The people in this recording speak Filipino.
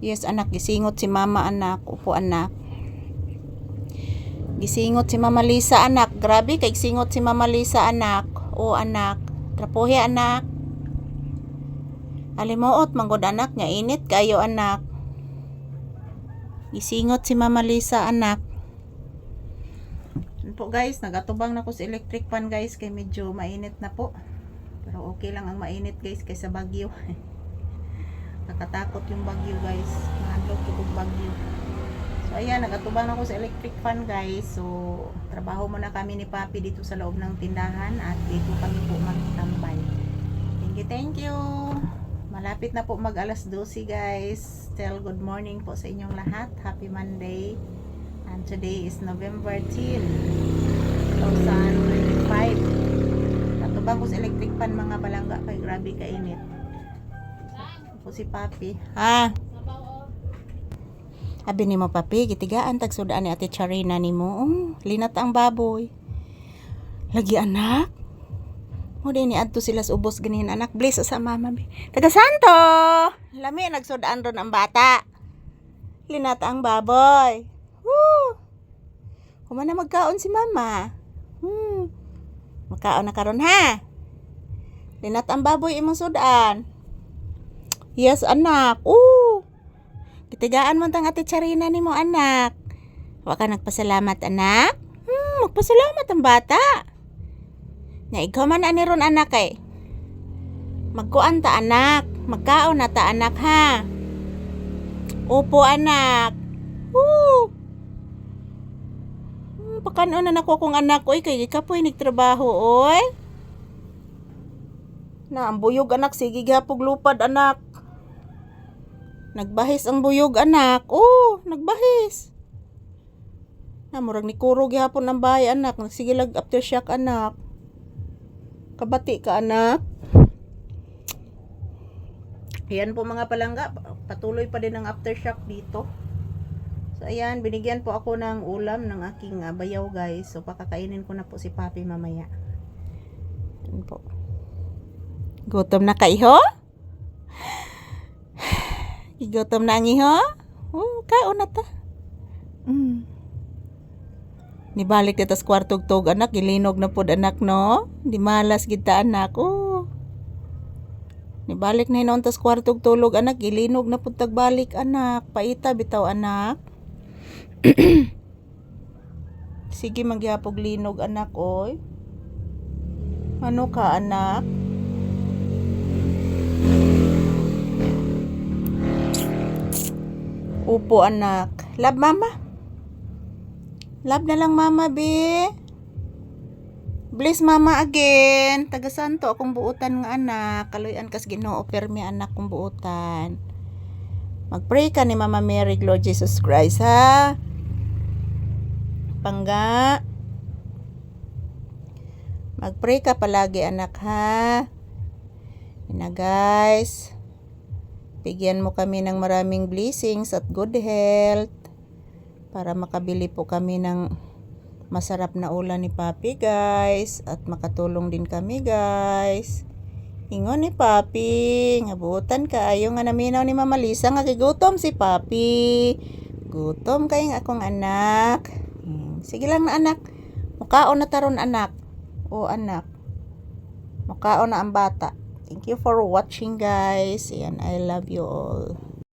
Yes anak, gisingot si mama anak. Upo anak. Gisingot si Mama Lisa anak. Grabe kay singot si Mama Lisa anak. O anak, trapuhi anak. Alimuot manggod anak nya init kayo anak. Gisingot si Mama Lisa anak. Po guys, nagatubang na ko sa electric fan guys kay medyo mainit na po. Pero okay lang ang mainit guys kaysa bagyo. Nakatakot yung bagyo guys. Nahandlok yung bagyo. So ayan, nagatubang na ko sa electric fan guys. So trabaho muna kami ni Papi dito sa loob ng tindahan at dito kami po magtambay. Thank you. Malapit na po mag alas 12 guys. Still good morning po sa inyong lahat. Happy Monday. And today is November 10, 2025. Natubang ko sa electric fan mga palangga kay grabe kainit. Po si Papi. Ha? Abi ni mo Papi, gitigaan tag sudaan ni Ate Charina nimo. Linat ang baboy. Lagi anak. Mo din ni adto sila sa ubos ganin anak. Bless sa mama. Taga Santo. Lami nagsudaan ron ang bata. Linat ang baboy. Kumana magkaon si mama. Magkaon na karon ha. Linat ang baboy imong sudan. Yes anak. Gitigaan man tang Ate Charina nimo anak. Wa ka nagpasalamat anak? Magpasalamat ang bata. Nya ikaw man ani ron anak eh. Magkuan ta anak. Magkaon na ta anak ha. Opo anak. Pakanon na nako kong anak oy kay kapoy nagtrabaho oy. Na ang buyog anak sige gihapog lupad anak. Nagbahis ang buyog anak. Nagbahis. Na murag ni kuro gihapon ang bahay anak. Sige lag aftershock anak. Kabati ka anak. Ayan po mga palangga, patuloy pa din ang aftershock dito. So ayan, binigyan po ako ng ulam ng aking bayaw guys. So pakakainin ko na po si Papi mamaya. Ayan po. Gutom na ka iho? Gutom na ang iho? Kaon na ta. Nibalik dito sa kwartog tog anak, gilinog na pod anak no. Di malas kita anak. Nibalik na hinon tas kwartog tulog anak, gilinog na pod tagbalik anak. Paita bitaw anak. Sige magyapog linog anak oy. Ano ka anak? Upo anak. Love mama. Love na lang mama be. Bless mama again. Taga Santo akong buutan nga anak. Kaluyan kas Ginoo permi anak kong buutan. Magpray ka ni Mama Mary, Lord Jesus Christ ha. Pangga. Magpray ka palagi anak ha. Ina guys. Bigyan mo kami ng maraming blessings at good health. Para makabili po kami ng masarap na ulam ni Papi guys. At makatulong din kami guys. Ingon ni Papi, ngabutan ka ayo nga naminaw ni Mama Lisa nga gigutom si Papi. Gutom kay nga akong anak. Sige lang na anak. Mukaon na taron anak. Anak. Mukaon na ang bata. Thank you for watching guys. And I love you all.